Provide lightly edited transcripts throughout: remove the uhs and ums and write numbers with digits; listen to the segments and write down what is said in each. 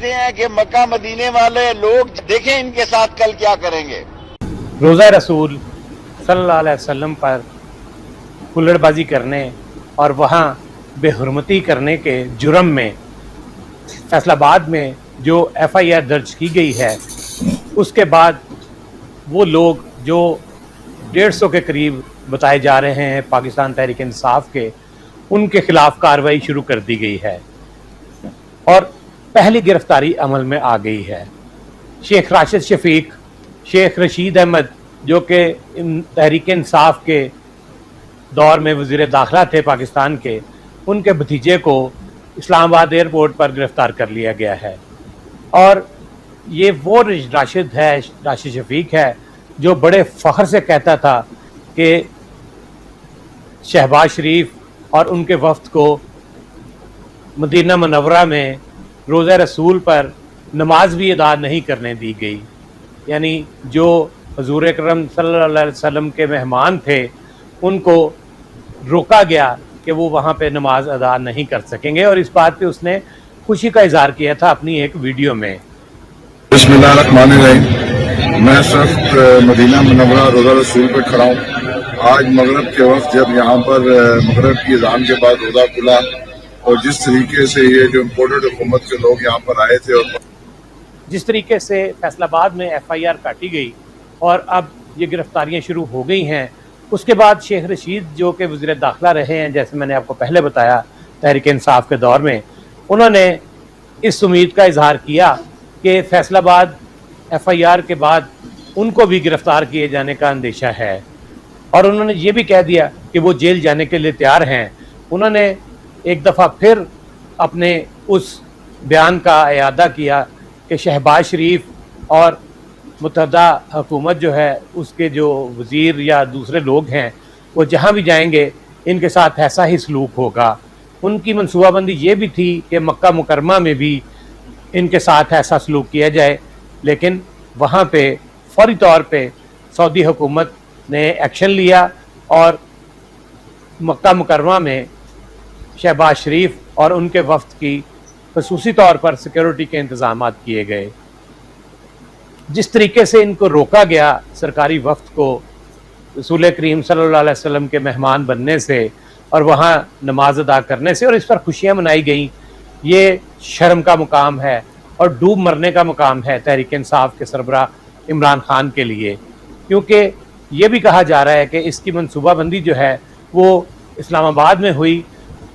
बैठे हैं कि मक्का मदीने वाले लोग देखें इनके साथ कल क्या करेंगे। रोज़ा रसूल सल्लल्लाहु अलैहि वसल्लम पर हुल्लड़बाजी करने और वहाँ बेहुरमती करने के जुर्म में फैसलाबाद में जो FIR दर्ज की गई है, उसके बाद वो लोग जो 150 के करीब बताए जा रहे हैं पाकिस्तान तहरीक इंसाफ के, उनके खिलाफ कार्रवाई शुरू कर दी गई है और पहली गिरफ्तारी अमल में आ गई है। शेख राशिद शफीक, शेख रशीद अहमद जो कि तहरीक इंसाफ के दौर में वज़ीर दाखिला थे पाकिस्तान के, उनके भतीजे को इस्लामाबाद एयरपोर्ट पर गिरफ़्तार कर लिया गया है। और ये वो राशिद शफीक है जो बड़े फ़ख्र से कहता था कि शहबाज शरीफ और उनके वफ़द को मदीना मुनव्वरा में रोज़ा रसूल पर नमाज भी अदा नहीं करने दी गई। यानी जो हुज़ूर अकरम सल्लल्लाहु अलैहि वसल्लम के मेहमान थे, उनको रोका गया कि वो वहाँ पे नमाज अदा नहीं कर सकेंगे, और इस बात पे उसने खुशी का इजहार किया था अपनी एक वीडियो में। बिस्मिल्लाहिर्रहमानिर्रहीम। मैं इस वक्त मदीना मुनव्वरा रोज़ा रसूल पर खड़ा हूँ। आज मगरब के वक्त जब यहाँ पर मगरब की अज़ान के बाद रोज़ा खुला और जिस तरीके से ये जो इम्पोर्टेड हुकूमत के लोग यहाँ पर आए थे और जिस तरीके से फैसलाबाद में FIR काटी गई और अब ये गिरफ्तारियाँ शुरू हो गई हैं, उसके बाद शेख रशीद जो कि वज़ीर दाखिला रहे हैं, जैसे मैंने आपको पहले बताया तहरीक इंसाफ के दौर में, उन्होंने इस उम्मीद का इजहार किया कि फैसलाबाद FIR के बाद उनको भी गिरफ़्तार किए जाने का अंदेशा है, और उन्होंने ये भी कह दिया कि वो जेल जाने के लिए तैयार हैं। उन्होंने एक दफ़ा फिर अपने उस बयान का इयादा किया कि शहबाज शरीफ और मुत्तहदा हुकूमत जो है, उसके जो वज़ीर या दूसरे लोग हैं, वो जहाँ भी जाएंगे इनके साथ ऐसा ही सलूक होगा। उनकी मनसूबाबंदी ये भी थी कि मक्का मुकरमा में भी इनके साथ ऐसा सलूक किया जाए, लेकिन वहाँ पे फौरी तौर पे सऊदी हुकूमत ने एक्शन लिया और मक्का मुकरमा में शहबाज शरीफ और उनके वफ़द की ख़ुसूसी तौर पर सिक्योरिटी के इंतज़ाम किए गए। जिस तरीके से इनको रोका गया सरकारी वफ़द को रसूल करीम सल्लल्लाहु अलैहि वसल्लम के मेहमान बनने से और वहाँ नमाज अदा करने से, और इस पर खुशियाँ मनाई गई, ये शर्म का मुकाम है और डूब मरने का मुकाम है तहरीक इंसाफ के सरबराह इमरान खान के लिए, क्योंकि ये भी कहा जा रहा है कि इसकी मनसूबाबंदी जो है वो इस्लामाबाद में हुई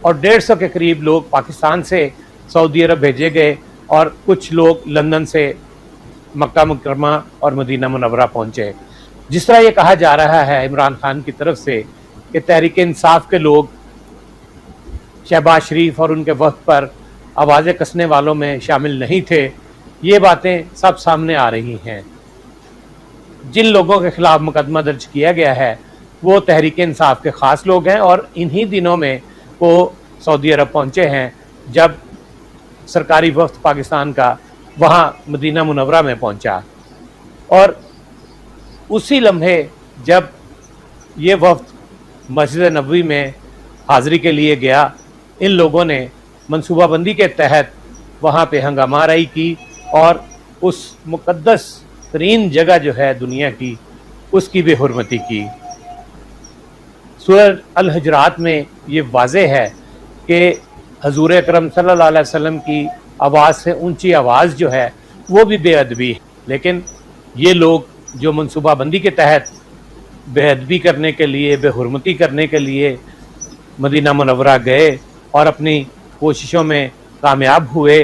और 150 के करीब लोग पाकिस्तान से सऊदी अरब भेजे गए और कुछ लोग लंदन से मक्का मुकरमा और मदीना मुनव्वरा पहुँचे। जिस तरह ये कहा जा रहा है इमरान खान की तरफ से कि तहरीक इंसाफ के लोग शहबाज शरीफ और उनके वफ़द पर आवाज़ें कसने वालों में शामिल नहीं थे, ये बातें सब सामने आ रही हैं। जिन लोगों के खिलाफ मुकदमा दर्ज किया गया है वो तहरीक इंसाफ के ख़ास लोग हैं, और इन्हीं दिनों में वो सऊदी अरब पहुँचे हैं जब सरकारी वफ़द पाकिस्तान का वहाँ मदीना मुनव्वरा में पहुँचा, और उसी लम्हे जब ये वफ़द मस्जिद नबवी में हाज़िरी के लिए गया, इन लोगों ने मनसूबाबंदी के तहत वहाँ पे हंगामा आराई की और उस मुक़द्दस तरीन जगह जो है दुनिया की, उसकी बेहुरमती की। सूरह अल हुजरात में ये वाज़ेह है कि हज़ूर अकरम सल्लल्लाहु अलैहि वसल्लम की आवाज़ से ऊंची आवाज़ जो है वो भी बेअदबी है, लेकिन ये लोग जो मनसूबाबंदी के तहत बेअदबी करने के लिए, बेहुरमती करने के लिए मदीना मुनव्वरा गए और अपनी कोशिशों में कामयाब हुए,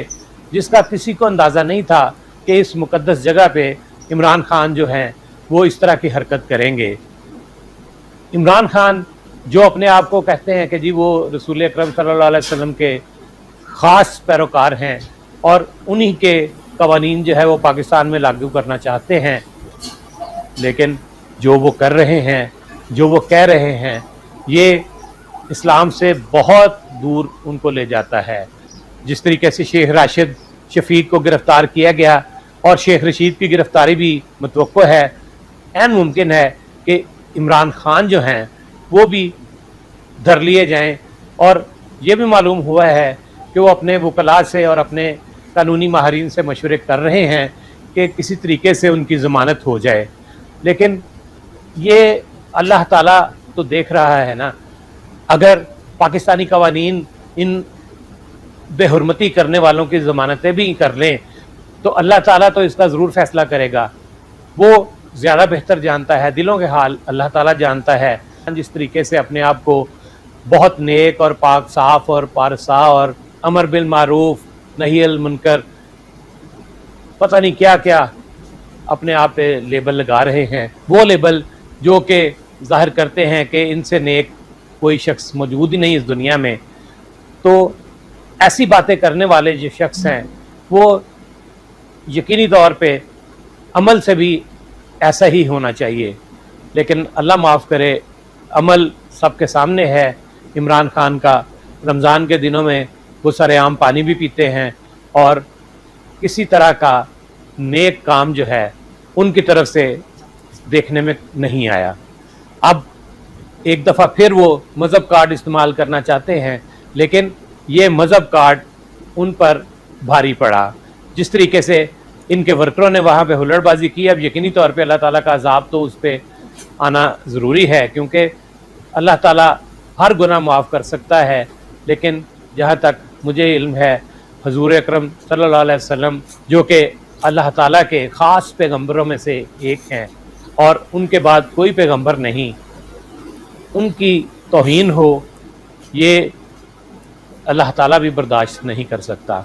जिसका किसी को अंदाज़ा नहीं था कि इस मुक़द्दस जगह पे इमरान खान जो हैं वो इस तरह की हरकत करेंगे। इमरान खान जो अपने आप को कहते हैं कि जी वो रसूल अकरम सल्लल्लाहु अलैहि वसल्लम के ख़ास पैरोकार हैं और उन्हीं के कवानीन जो है वो पाकिस्तान में लागू करना चाहते हैं, लेकिन जो वो कर रहे हैं, जो वो कह रहे हैं, ये इस्लाम से बहुत दूर उनको ले जाता है। जिस तरीके से शेख राशिद शफीक को गिरफ़्तार किया गया और शेख रशीद की गिरफ़्तारी भी मुतवक्को है, ऐन मुमकिन है कि इमरान खान जो हैं वो भी धर लिए जाएं, और ये भी मालूम हुआ है कि वो अपने वकला से और अपने قانونی ماہرین سے مشورے کر رہے ہیں کہ کسی طریقے سے ان کی ضمانت ہو جائے، لیکن یہ اللہ تعالیٰ تو دیکھ رہا ہے نا، اگر پاکستانی قوانین ان بے حرمتی کرنے والوں کی ضمانتیں بھی کر لیں تو اللہ تعالیٰ تو اس کا ضرور فیصلہ کرے گا، وہ زیادہ بہتر جانتا ہے، دلوں کے حال اللہ تعالیٰ جانتا ہے۔ جس طریقے سے اپنے آپ کو بہت نیک اور پاک صاف اور پارسا اور امر بالمعروف نہی المنکر پتہ نہیں کیا کیا اپنے آپ پہ لیبل لگا رہے ہیں، وہ لیبل جو کہ ظاہر کرتے ہیں کہ ان سے نیک کوئی شخص موجود ہی نہیں اس دنیا میں، تو ایسی باتیں کرنے والے جو شخص ہیں وہ یقینی طور پہ عمل سے بھی ایسا ہی ہونا چاہیے، لیکن اللہ معاف کرے عمل سب کے سامنے ہے۔ عمران خان کا رمضان کے دنوں میں وہ سرے عام پانی بھی پیتے ہیں اور کسی طرح کا نیک کام جو ہے ان کی طرف سے دیکھنے میں نہیں آیا۔ اب ایک دفعہ پھر وہ مذہب کارڈ استعمال کرنا چاہتے ہیں، لیکن یہ مذہب کارڈ ان پر بھاری پڑا۔ جس طریقے سے ان کے ورکروں نے وہاں پہ ہلڑ بازی کی، اب یقینی طور پہ اللہ تعالیٰ کا عذاب تو اس پہ آنا ضروری ہے، کیونکہ اللہ تعالیٰ ہر گناہ معاف کر سکتا ہے، لیکن جہاں تک مجھے علم ہے حضور اکرم صلی اللہ علیہ وسلم جو کہ اللہ تعالیٰ کے خاص پیغمبروں میں سے ایک ہیں اور ان کے بعد کوئی پیغمبر نہیں، ان کی توہین ہو یہ اللہ تعالیٰ بھی برداشت نہیں کر سکتا۔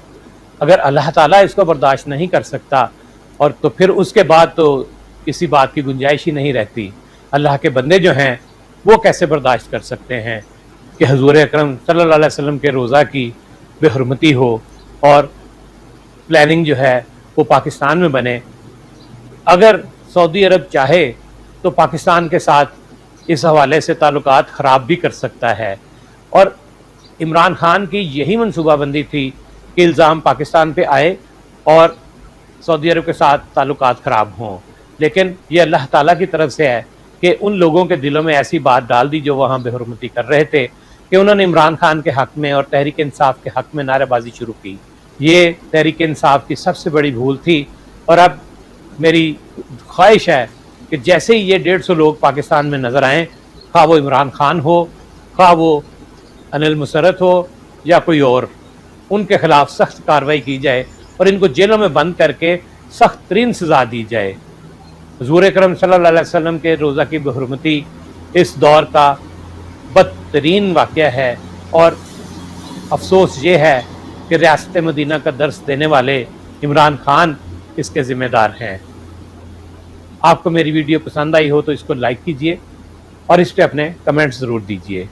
اگر اللہ تعالیٰ اس کو برداشت نہیں کر سکتا اور تو پھر اس کے بعد تو کسی بات کی گنجائش ہی نہیں رہتی۔ اللہ کے بندے جو ہیں وہ کیسے برداشت کر سکتے ہیں کہ حضور اکرم صلی اللہ علیہ وسلم کے روزہ کی بے حرمتی ہو اور پلاننگ جو ہے وہ پاکستان میں بنے۔ اگر سعودی عرب چاہے تو پاکستان کے ساتھ اس حوالے سے تعلقات خراب بھی کر سکتا ہے، اور عمران خان کی یہی منصوبہ بندی تھی کہ الزام پاکستان پہ آئے اور سعودی عرب کے ساتھ تعلقات خراب ہوں، لیکن یہ اللہ تعالیٰ کی طرف سے ہے کہ ان لوگوں کے دلوں میں ایسی بات ڈال دی جو وہاں بے حرمتی کر رہے تھے کہ انہوں نے عمران خان کے حق میں اور تحریک انصاف کے حق میں نعرے بازی شروع کی۔ یہ تحریک انصاف کی سب سے بڑی بھول تھی، اور اب میری خواہش ہے کہ جیسے ہی یہ 150 لوگ پاکستان میں نظر آئیں، خواہ وہ عمران خان ہو، خواہ وہ انل مسرت ہو یا کوئی اور، ان کے خلاف سخت کارروائی کی جائے اور ان کو جیلوں میں بند کر کے سخت ترین سزا دی جائے۔ حضور اکرم صلی اللہ علیہ وسلم کے روزہ کی بے حرمتی اس دور کا بدترین واقعہ ہے، اور افسوس یہ ہے کہ ریاست مدینہ کا درس دینے والے عمران خان اس کے ذمہ دار ہیں۔ آپ کو میری ویڈیو پسند آئی ہو تو اس کو لائک کیجئے اور اس پہ اپنے کمنٹس ضرور دیجئے۔